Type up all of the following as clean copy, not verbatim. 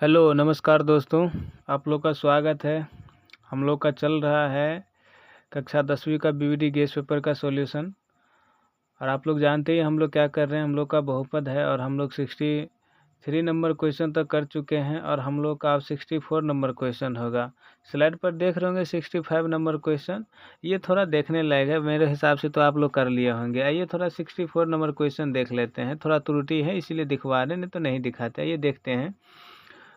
Hello नमस्कार दोस्तों, आप लोग का स्वागत है। हम लोग का चल रहा है कक्षा 10वीं का बीईडी गेस पेपर का सॉल्यूशन। और आप लोग जानते ही हम लोग क्या कर रहे हैं। हम लोग का बहुपद है और हम लोग 63 नंबर क्वेश्चन तक कर चुके हैं और हम लोग का अब 64 नंबर क्वेश्चन होगा। स्लाइड पर देख रहे होंगे 65 नंबर क्वेश्चन। ये थोड़ा देखने लायक है, मेरे हिसाब से तो आप लोग कर लिए होंगे। आइए थोड़ा 64 नंबर क्वेश्चन देख लेते हैं। थोड़ा त्रुटि है इसीलिए दिखवा रहे, नहीं तो नहीं दिखाते। आइए देखते हैं।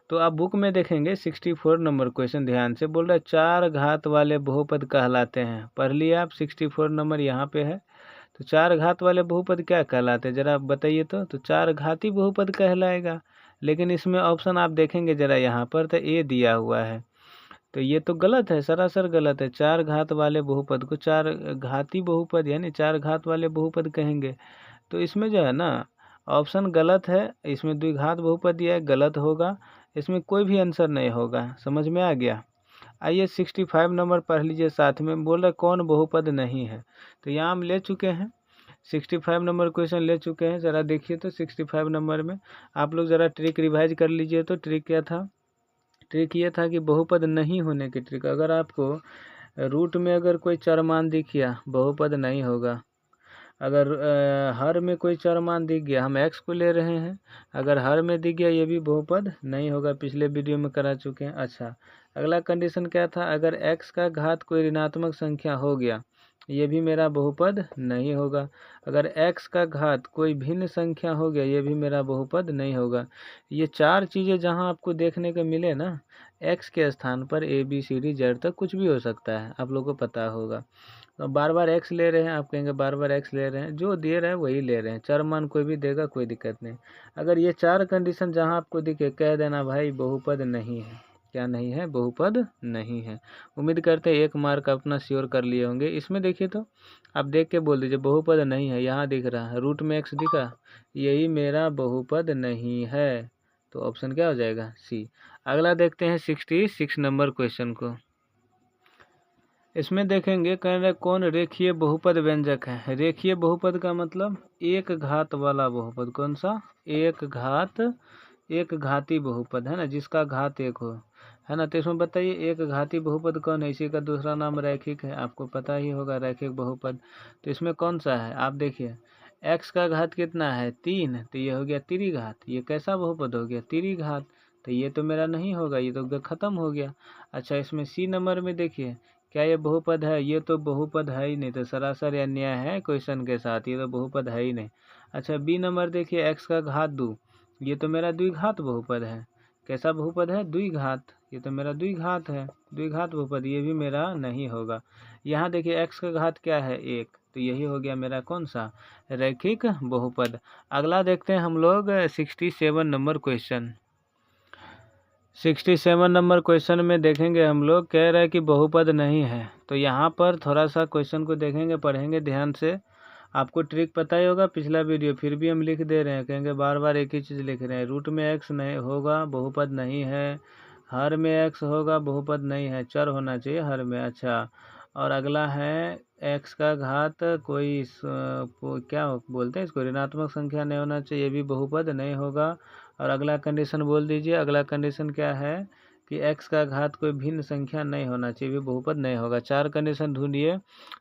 तो आप बुक में देखेंगे 64 नंबर क्वेश्चन, ध्यान से बोल रहा है 4 घात वाले बहुपद कहलाते हैं। पढ़ लिए आप 64 नंबर यहाँ पे है। तो 4 घात वाले बहुपद क्या कहलाते हैं जरा आप बताइए। तो 4 घाती बहुपद कहलाएगा। लेकिन इसमें ऑप्शन आप देखेंगे जरा यहाँ पर तो ए दिया हुआ है। तो ये तो गलत है, सरासर गलत है। 4 घात वाले बहुपद को 4 घाती बहुपद यानी 4 घात वाले बहुपद कहेंगे। तो इसमें जो है ना ऑप्शन गलत है। इसमें द्विघात बहुपद दिया है, गलत होगा। इसमें कोई भी आंसर नहीं होगा। समझ में आ गया। आइए 65 नंबर पढ़ लीजिए साथ में। बोल रहे कौन बहुपद नहीं है। तो यहाँ हम ले चुके हैं 65 नंबर क्वेश्चन ले चुके हैं। ज़रा देखिए तो 65 नंबर में आप लोग ज़रा ट्रिक रिवाइज कर लीजिए। तो ट्रिक क्या था? ट्रिक ये था कि बहुपद नहीं होने की ट्रिक। अगर आपको रूट में अगर कोई चर मान दिख गया बहुपद नहीं होगा। अगर हर में कोई चर मान दिख गया, हम x को ले रहे हैं, अगर हर में दिख गया ये भी बहुपद नहीं होगा। पिछले वीडियो में करा चुके हैं। अच्छा, अगला कंडीशन क्या था? अगर x का घात कोई ऋणात्मक संख्या हो गया ये भी मेरा बहुपद नहीं होगा। अगर x का घात कोई भिन्न संख्या हो गया ये भी मेरा बहुपद नहीं होगा। ये 4 चीज़ें जहाँ आपको देखने को मिले ना, x के स्थान पर a b c d z तक कुछ भी हो सकता है, आप लोगों को पता होगा। तो बार बार x ले रहे हैं, आप कहेंगे बार बार x ले रहे हैं, जो दे रहे हैं वही ले रहे हैं। चर मान कोई भी देगा, कोई दिक्कत नहीं। अगर ये 4 कंडीशन जहां आपको दिखे कह देना भाई बहुपद नहीं है। क्या नहीं है? बहुपद नहीं है। उम्मीद करते हैं 1 मार्क अपना श्योर कर लिए होंगे। इसमें देखिए तो आप देख के बोल दीजिए बहुपद नहीं है। यहाँ दिख रहा है रूट में x दिखा, यही मेरा बहुपद नहीं है। तो ऑप्शन क्या हो जाएगा? सी। अगला देखते हैं 66 नंबर क्वेश्चन को। इसमें देखेंगे कह रहे कौन रेखीय बहुपद व्यंजक है। रेखीय बहुपद का मतलब एक घात वाला बहुपद। कौन सा? एक घाती बहुपद है ना, जिसका घात एक हो, है ना। तो इसमें बताइए एक घाती बहुपद कौन है? इसी का दूसरा नाम रैखिक है, आपको पता ही होगा रैखिक बहुपद। तो इसमें कौन सा है? आप देखिए x का घात कितना है? 3। तो ये हो गया त्रिघात। ये कैसा बहुपद हो गया? त्रिघात। तो ये तो मेरा नहीं होगा, ये तो खत्म हो गया। अच्छा, इसमें सी नंबर में देखिए क्या ये बहुपद है? ये तो बहुपद है ही नहीं, तो सरासर अन्याय है क्वेश्चन के साथ, ये तो बहुपद है ही नहीं। अच्छा, बी नंबर देखिए x का घात 2, ये तो मेरा द्विघात बहुपद है। कैसा बहुपद है? द्विघात। ये तो मेरा द्विघात है, द्विघात बहुपद, ये भी मेरा नहीं होगा। यहाँ देखिए x का घात क्या है? 1। तो यही हो गया मेरा कौन सा? रैखिक बहुपद। अगला देखते हैं हम लोग 67 नंबर क्वेश्चन। 67 नंबर क्वेश्चन में देखेंगे हम लोग कह रहे हैं कि बहुपद नहीं है। तो यहाँ पर थोड़ा सा क्वेश्चन को देखेंगे, पढ़ेंगे ध्यान से। आपको ट्रिक पता ही होगा, पिछला वीडियो, फिर भी हम लिख दे रहे हैं। कहेंगे बार बार एक ही चीज़ लिख रहे हैं। रूट में x नहीं होगा, बहुपद नहीं है। हर में x होगा, बहुपद नहीं है। चर होना चाहिए हर में। अच्छा, और अगला है x का घात कोई क्या बोलते हैं इसको, ऋणात्मक संख्या नहीं होना चाहिए, ये भी बहुपद नहीं होगा। और अगला कंडीशन बोल दीजिए। अगला कंडीशन क्या है कि x का घात कोई भिन्न संख्या नहीं होना चाहिए, भी बहुपद नहीं होगा। 4 कंडीशन ढूंढिए।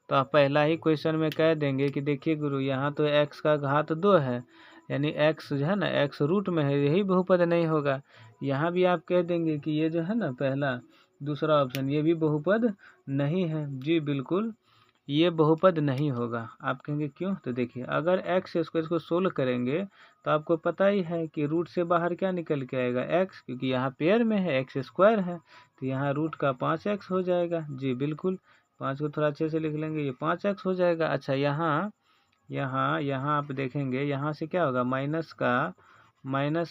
तो आप पहला ही क्वेश्चन में कह देंगे कि देखिए गुरु यहाँ तो x का घात 2 है, यानी x जो है ना x रूट में है, यही बहुपद नहीं होगा। यहाँ भी आप कह देंगे कि ये जो है ना पहला दूसरा ऑप्शन ये भी बहुपद नहीं है। जी बिल्कुल, ये बहुपद नहीं होगा। आप कहेंगे क्यों? तो देखिए अगर x इसको सोल्व करेंगे तो आपको पता ही है कि रूट से बाहर क्या निकल के आएगा? x, क्योंकि यहाँ पेयर में है, x स्क्वायर है। तो यहाँ रूट का 5x हो जाएगा। जी बिल्कुल, 5 को थोड़ा अच्छे से लिख लेंगे, ये 5x हो जाएगा। अच्छा, यहाँ यहाँ यहाँ आप देखेंगे यहाँ से क्या होगा? माइनस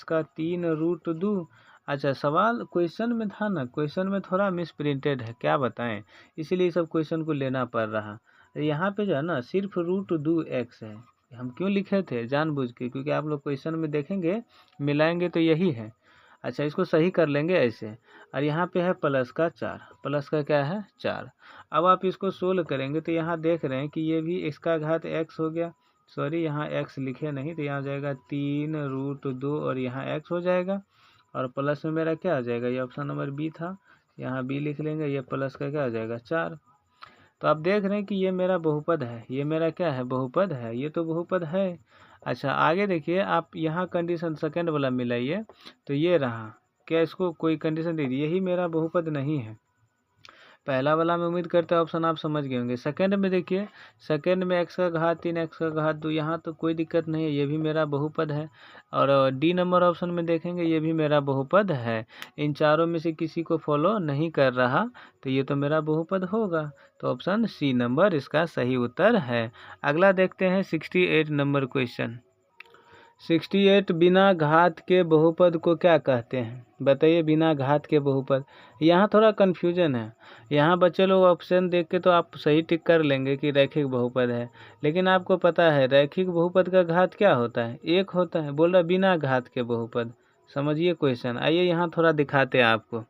का 3√2। अच्छा, सवाल क्वेश्चन में था ना, क्वेश्चन में थोड़ा मिस प्रिंटेड है, क्या बताएं, इसीलिए सब क्वेश्चन को लेना पड़ रहा। यहाँ पे जो है ना सिर्फ √2x है। हम क्यों लिखे थे? जानबूझ के, क्योंकि आप लोग क्वेश्चन में देखेंगे मिलाएंगे तो यही है। अच्छा, इसको सही कर लेंगे ऐसे। और यहाँ पे है प्लस का 4, प्लस का क्या है? 4। अब आप इसको सोल्व करेंगे तो यहाँ देख रहे हैं कि ये भी इसका घात x हो गया। सॉरी, यहाँ x लिखे नहीं, तो यहाँ जाएगा 3√2 और यहाँ x हो जाएगा। और प्लस में मेरा क्या आ जाएगा, ये ऑप्शन नंबर बी था, यहाँ बी लिख लेंगे, ये प्लस का क्या आ जाएगा 4। तो आप देख रहे हैं कि ये मेरा बहुपद है, ये मेरा क्या है, बहुपद है, ये तो बहुपद है। अच्छा आगे देखिए, आप यहाँ कंडीशन सेकंड वाला मिलाइए, तो ये रहा, क्या इसको कोई कंडीशन दे दी, यही मेरा बहुपद नहीं है। पहला वाला मैं उम्मीद करता हूँ ऑप्शन आप समझ गए होंगे। सेकंड में देखिए, सेकंड में x का घात 3 x का घात 2, यहाँ तो कोई दिक्कत नहीं है, ये भी मेरा बहुपद है। और डी नंबर ऑप्शन में देखेंगे, ये भी मेरा बहुपद है। इन चारों में से किसी को फॉलो नहीं कर रहा, तो ये तो मेरा बहुपद होगा। तो ऑप्शन सी नंबर इसका सही उत्तर है। अगला देखते हैं 68 नंबर क्वेश्चन। 68 बिना घात के बहुपद को क्या कहते हैं, बताइए। बिना घात के बहुपद, यहाँ थोड़ा कन्फ्यूजन है। यहाँ बच्चे लोग ऑप्शन देख के तो आप सही टिक कर लेंगे कि रैखिक बहुपद है, लेकिन आपको पता है रैखिक बहुपद का घात क्या होता है, 1 होता है। बोल रहा बिना घात के बहुपद, समझिए क्वेश्चन। आइए यहाँ थोड़ा दिखाते हैं आपको।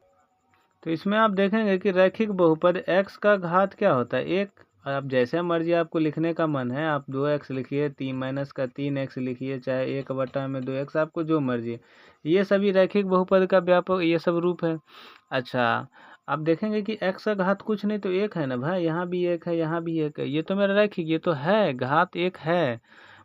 तो इसमें आप देखेंगे कि रैखिक बहुपद x का घात क्या होता है, 1। आप जैसे मर्जी आपको लिखने का मन है, आप 2x लिखिए, 3-3x लिखिए, चाहे 1/2x, आपको जो मर्जी। ये सभी रैखिक बहुपद का व्यापक ये सब रूप है। अच्छा आप देखेंगे कि x का घात कुछ नहीं तो 1 है ना भाई, यहाँ भी 1 है, यहाँ भी 1 है, ये तो मेरा रैखिक, ये तो है, घात 1 है।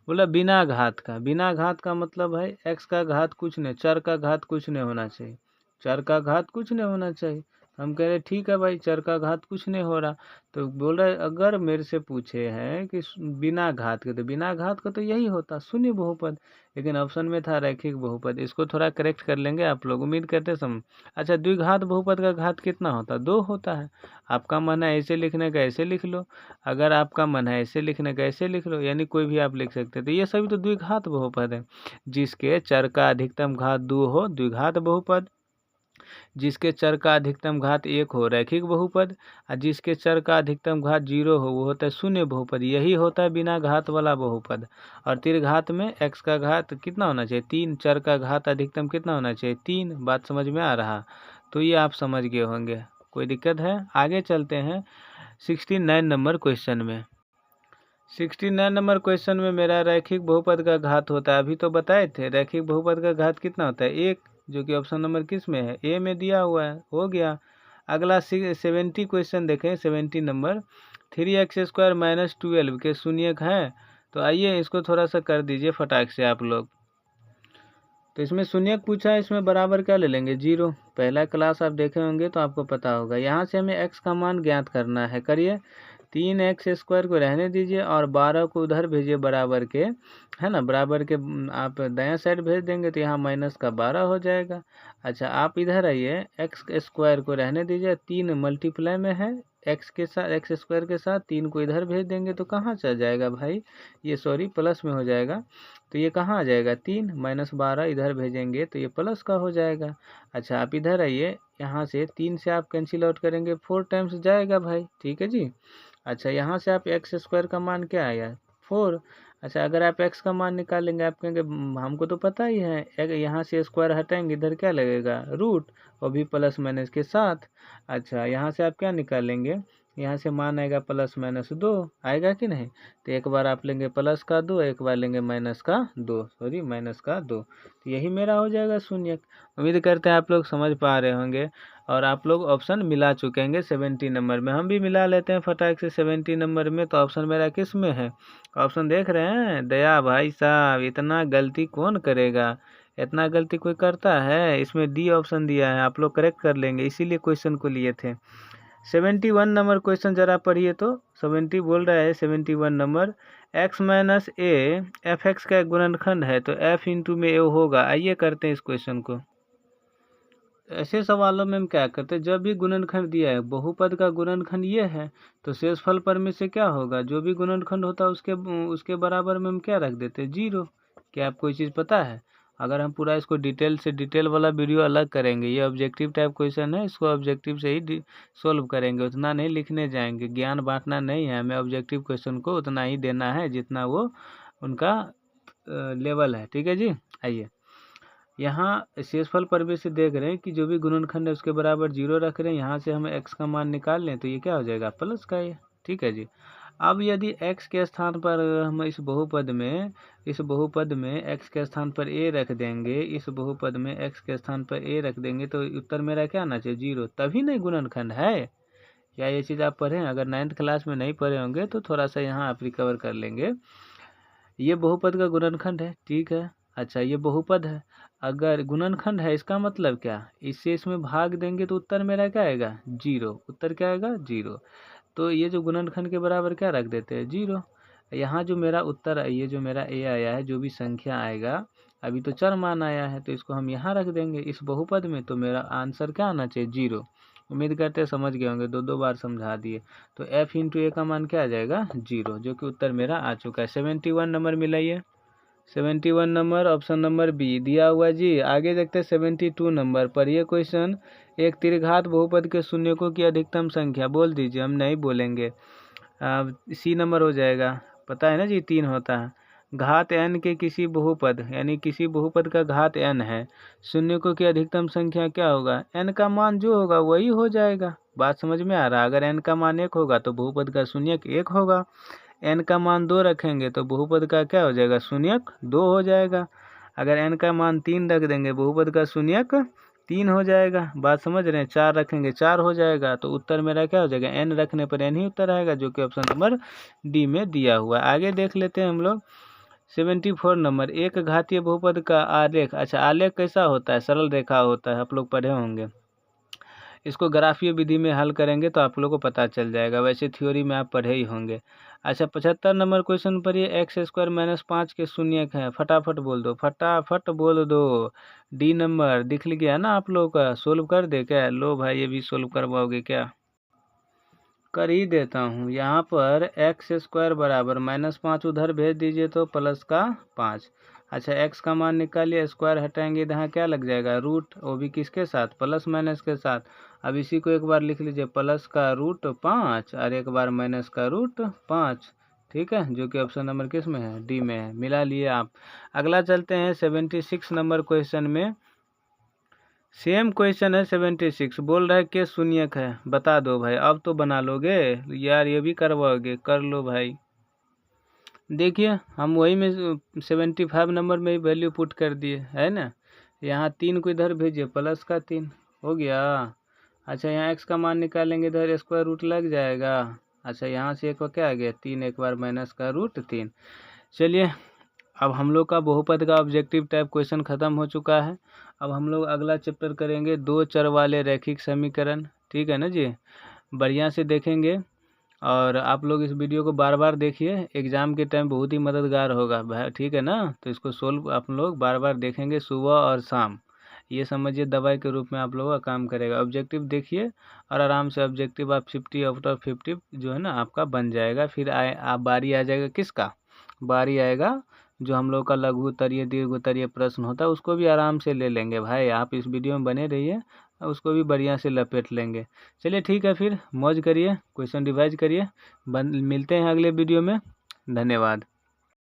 बोला बिना घात का, बिना घात का मतलब है x का घात कुछ नहीं, चर का घात कुछ नहीं होना चाहिए, चर का घात कुछ नहीं होना चाहिए। हम कह रहे ठीक है भाई, चर का घात कुछ नहीं हो रहा। तो बोल रहे अगर मेरे से पूछे हैं कि बिना घात के, तो बिना घात का तो यही होता शून्य बहुपद, लेकिन ऑप्शन में था रैखिक बहुपद। इसको थोड़ा करेक्ट कर लेंगे आप लोग, उम्मीद करते समझ। अच्छा द्विघात बहुपद का घात कितना होता, 2 होता है। आपका मन है ऐसे लिखने का, ऐसे लिख लो, अगर आपका मन है ऐसे लिखने का, ऐसे लिख लो, यानी कोई भी आप लिख सकते हैं। तो ये सभी तो द्विघात बहुपद है। जिसके चर का अधिकतम घात 2 हो द्विघात बहुपद, जिसके चर का अधिकतम घात 1 हो रैखिक बहुपद, और जिसके चर का अधिकतम घात 0 हो वो होता है शून्य बहुपद। यही होता है बिना घात वाला बहुपद। और त्रिघात में x का घात कितना होना चाहिए, 3, चर का घात अधिकतम कितना होना चाहिए, 3। बात समझ में आ रहा, तो ये आप समझ गए होंगे, कोई दिक्कत है। आगे चलते हैं 69 नंबर क्वेश्चन में। 69 नंबर क्वेश्चन में मेरा रैखिक बहुपद का घात होता है, अभी तो बताए थे रैखिक बहुपद का घात कितना होता है, 1, जो कि ऑप्शन नंबर किस में है, ए में दिया हुआ है, हो गया। अगला 70 क्वेश्चन देखें, 70 नंबर। 3x² - 12 के शून्यक है, तो आइए इसको थोड़ा सा कर दीजिए फटाक से आप लोग। तो इसमें शून्यक पूछा है, इसमें बराबर क्या ले लेंगे, 0। पहला क्लास आप देखे होंगे तो आपको पता होगा। यहाँ से हमें x का मान ज्ञात करना है, करिए। 3x² को रहने दीजिए और 12 को उधर भेजिए बराबर के, है ना, बराबर के आप दायां साइड भेज देंगे तो यहाँ -12 हो जाएगा। अच्छा आप इधर आइए, x² को रहने दीजिए, 3 मल्टीप्लाई में है x के साथ, x² के साथ, 3 को इधर भेज देंगे तो कहाँ चल जाएगा भाई, ये सॉरी प्लस में हो जाएगा। तो ये कहाँ आ जाएगा, 3 -12 इधर भेजेंगे तो ये प्लस का हो जाएगा। अच्छा आप इधर आइए, यहाँ से 3 से आप कैंसिल आउट करेंगे, 4 टाइम्स जाएगा भाई, ठीक है जी। अच्छा यहाँ से आप x² का मान क्या आया, 4। अच्छा अगर आप x का मान निकालेंगे, आप कहेंगे हमको तो पता ही है, यहाँ से स्क्वायर हटाएंगे, इधर क्या लगेगा, रूट, और भी प्लस माइनस के साथ। अच्छा यहाँ से आप क्या निकालेंगे, यहाँ से मान आएगा +-2 आएगा कि नहीं। तो एक बार आप लेंगे प्लस का 2, एक बार लेंगे माइनस का 2, सॉरी माइनस का 2, तो यही मेरा हो जाएगा शून्य। उम्मीद करते हैं आप लोग समझ पा रहे होंगे और आप लोग ऑप्शन मिला चुके हैं 70 नंबर में। हम भी मिला लेते हैं फटाक से 70 नंबर में। तो ऑप्शन मेरा किस में है, ऑप्शन देख रहे हैं, दया भाई साहब इतना गलती कौन करेगा, इतना गलती कोई करता है, इसमें डी ऑप्शन दिया है, आप लोग करेक्ट कर लेंगे, इसीलिए क्वेश्चन को लिए थे। 71 नंबर क्वेश्चन जरा पढ़िए तो। 70 बोल रहा है 71 नंबर, x - a f(x) का एक गुणनखंड है तो f इंटू में a होगा। आइए करते हैं इस क्वेश्चन को। ऐसे सवालों में हम क्या करते हैं, जब भी गुणनखंड दिया है, बहुपद का गुणनखंड ये है तो शेषफल पर में से क्या होगा, जो भी गुणनखंड होता है उसके बराबर में हम क्या रख देते हैं, 0। क्या आपको कोई चीज़ पता है, अगर हम पूरा इसको डिटेल वाला वीडियो अलग करेंगे, ये ऑब्जेक्टिव टाइप क्वेश्चन है, इसको ऑब्जेक्टिव से ही सोल्व करेंगे, उतना नहीं लिखने जाएंगे, ज्ञान बांटना नहीं है हमें, ऑब्जेक्टिव क्वेश्चन को उतना ही देना है जितना वो उनका लेवल है, ठीक है जी। आइए यहाँ शेषफल पर भी से देख रहे हैं कि जो भी गुणनखंड है उसके बराबर 0 रख रहे हैं, यहाँ से हम x का मान निकाल लें तो ये क्या हो जाएगा, प्लस का ये, ठीक है जी। अब यदि x के स्थान पर हम इस बहुपद में x के स्थान पर a रख देंगे, इस बहुपद में x के स्थान पर a रख देंगे तो उत्तर मेरा क्या आना चाहिए? 0। तभी नहीं गुणनखंड है। क्या ये चीज़ आप पढ़ें? अगर 9th क्लास में नहीं पढ़े होंगे तो थोड़ा सा यहाँ आप रिकवर कर लेंगे। ये बहुपद का गुणनखंड है, ठीक है। अच्छा, ये बहुपद है, अगर गुणनखंड है इसका मतलब क्या? इससे इसमें भाग देंगे तो उत्तर मेरा क्या आएगा? 0। उत्तर क्या आएगा? 0। तो ये जो गुणनखंड के बराबर क्या रख देते हैं? 0। यहाँ जो मेरा उत्तर, ये जो मेरा a आया है, जो भी संख्या आएगा, अभी तो चर मान आया है तो इसको हम यहाँ रख देंगे इस बहुपद में, तो मेरा आंसर क्या आना चाहिए? 0। उम्मीद करते हैं समझ गए होंगे, 2 बार समझा दिए। तो f इंटू ए का मान क्या आ जाएगा? 0, जो कि उत्तर मेरा आ चुका है। 71 नंबर मिलाइए। 71 नंबर ऑप्शन नंबर बी दिया हुआ जी। आगे देखते हैं 72 नंबर पर। ये क्वेश्चन, एक त्रिघात बहुपद के शून्यकों की अधिकतम संख्या, बोल दीजिए, हम नहीं बोलेंगे। सी नंबर हो जाएगा, पता है ना जी, 3 होता है। घात n के किसी बहुपद, यानी किसी बहुपद का घात n है, शून्यकों की अधिकतम संख्या क्या होगा? n का मान जो होगा वही हो जाएगा। बात समझ में आ रहा है? अगर n का मान 1 होगा तो बहुपद का शून्यक 1 होगा। n का मान 2 रखेंगे तो बहुपद का क्या हो जाएगा? शून्यक 2 हो जाएगा। अगर n का मान 3 रख देंगे, बहुपद का शून्यक 3 हो जाएगा। बात समझ रहे हैं? 4 रखेंगे, 4 हो जाएगा। तो उत्तर मेरा क्या हो जाएगा? n रखने पर n ही उत्तर आएगा, जो कि ऑप्शन नंबर डी में दिया हुआ है। आगे देख लेते हैं हम लोग 74 नंबर। एक घातीय बहुपद का आलेख। अच्छा, आलेख कैसा होता है? सरल रेखा होता है, आप लोग पढ़े होंगे। इसको ग्राफीय विधि में हल करेंगे तो आप लोगों को पता चल जाएगा, वैसे थ्योरी में आप पढ़े ही होंगे। अच्छा, 75 नंबर क्वेश्चन पर ये x² - 5 के शून्यक है। फटाफट बोल दो, फटाफट बोल दो। डी नंबर दिख गया ना आप लोगों का? सोल्व कर दे क्या? लो भाई, ये भी सोल्व करवाओगे क्या? कर ही देता हूँ। यहाँ पर x² बराबर -5 उधर भेज दीजिए तो प्लस का 5। अच्छा, x का मान निकालिए, स्क्वायर हटाएंगे, यहाँ क्या लग जाएगा? रूट, वो भी किसके साथ? प्लस माइनस के साथ। अब इसी को एक बार लिख लीजिए, प्लस का रूट 5 और एक बार माइनस का रूट 5, ठीक है, जो कि ऑप्शन नंबर किस में है? डी में है। मिला लिए आप। अगला चलते हैं 76 नंबर क्वेश्चन में। सेम क्वेश्चन है 76। बोल रहा है के शून्यक है, बता दो भाई। अब तो बना लोगे यार, ये भी करवाओगे? कर लो भाई। देखिए, हम वही में 75 नंबर में ही वैल्यू पुट कर दिए है ना। यहाँ 3 को इधर भेजिए, प्लस का 3 हो गया। अच्छा, यहाँ x का मान निकालेंगे, इधर स्क्वायर रूट लग जाएगा। अच्छा, यहाँ से एक को क्या आ गया? 3, एक बार माइनस का रूट 3। चलिए, अब हम लोग का बहुपद का ऑब्जेक्टिव टाइप क्वेश्चन खत्म हो चुका है। अब हम लोग अगला चैप्टर करेंगे 2 चर वाले रैखिक समीकरण, ठीक है ना जी। बढ़िया से देखेंगे और आप लोग इस वीडियो को बार बार देखिए, एग्ज़ाम के टाइम बहुत ही मददगार होगा भाई, ठीक है ना। तो इसको सोल्व आप लोग बार बार देखेंगे, सुबह और शाम। ये समझिए दवाई के रूप में आप लोगों का काम करेगा। ऑब्जेक्टिव देखिए और आराम से ऑब्जेक्टिव आप 50 आउट ऑफ 50 जो है ना आपका बन जाएगा। फिर आप बारी आ जाएगा किसका? बारी आएगा जो हम लोग का लघु उत्तरीय दीर्घ उत्तरीय प्रश्न होता है, उसको भी आराम से ले लेंगे भाई। आप इस वीडियो में बने रहिए, उसको भी बढ़िया से लपेट लेंगे। चलिए ठीक है, फिर मौज करिए, क्वेश्चन रिवाइज करिए। मिलते हैं अगले वीडियो में। धन्यवाद।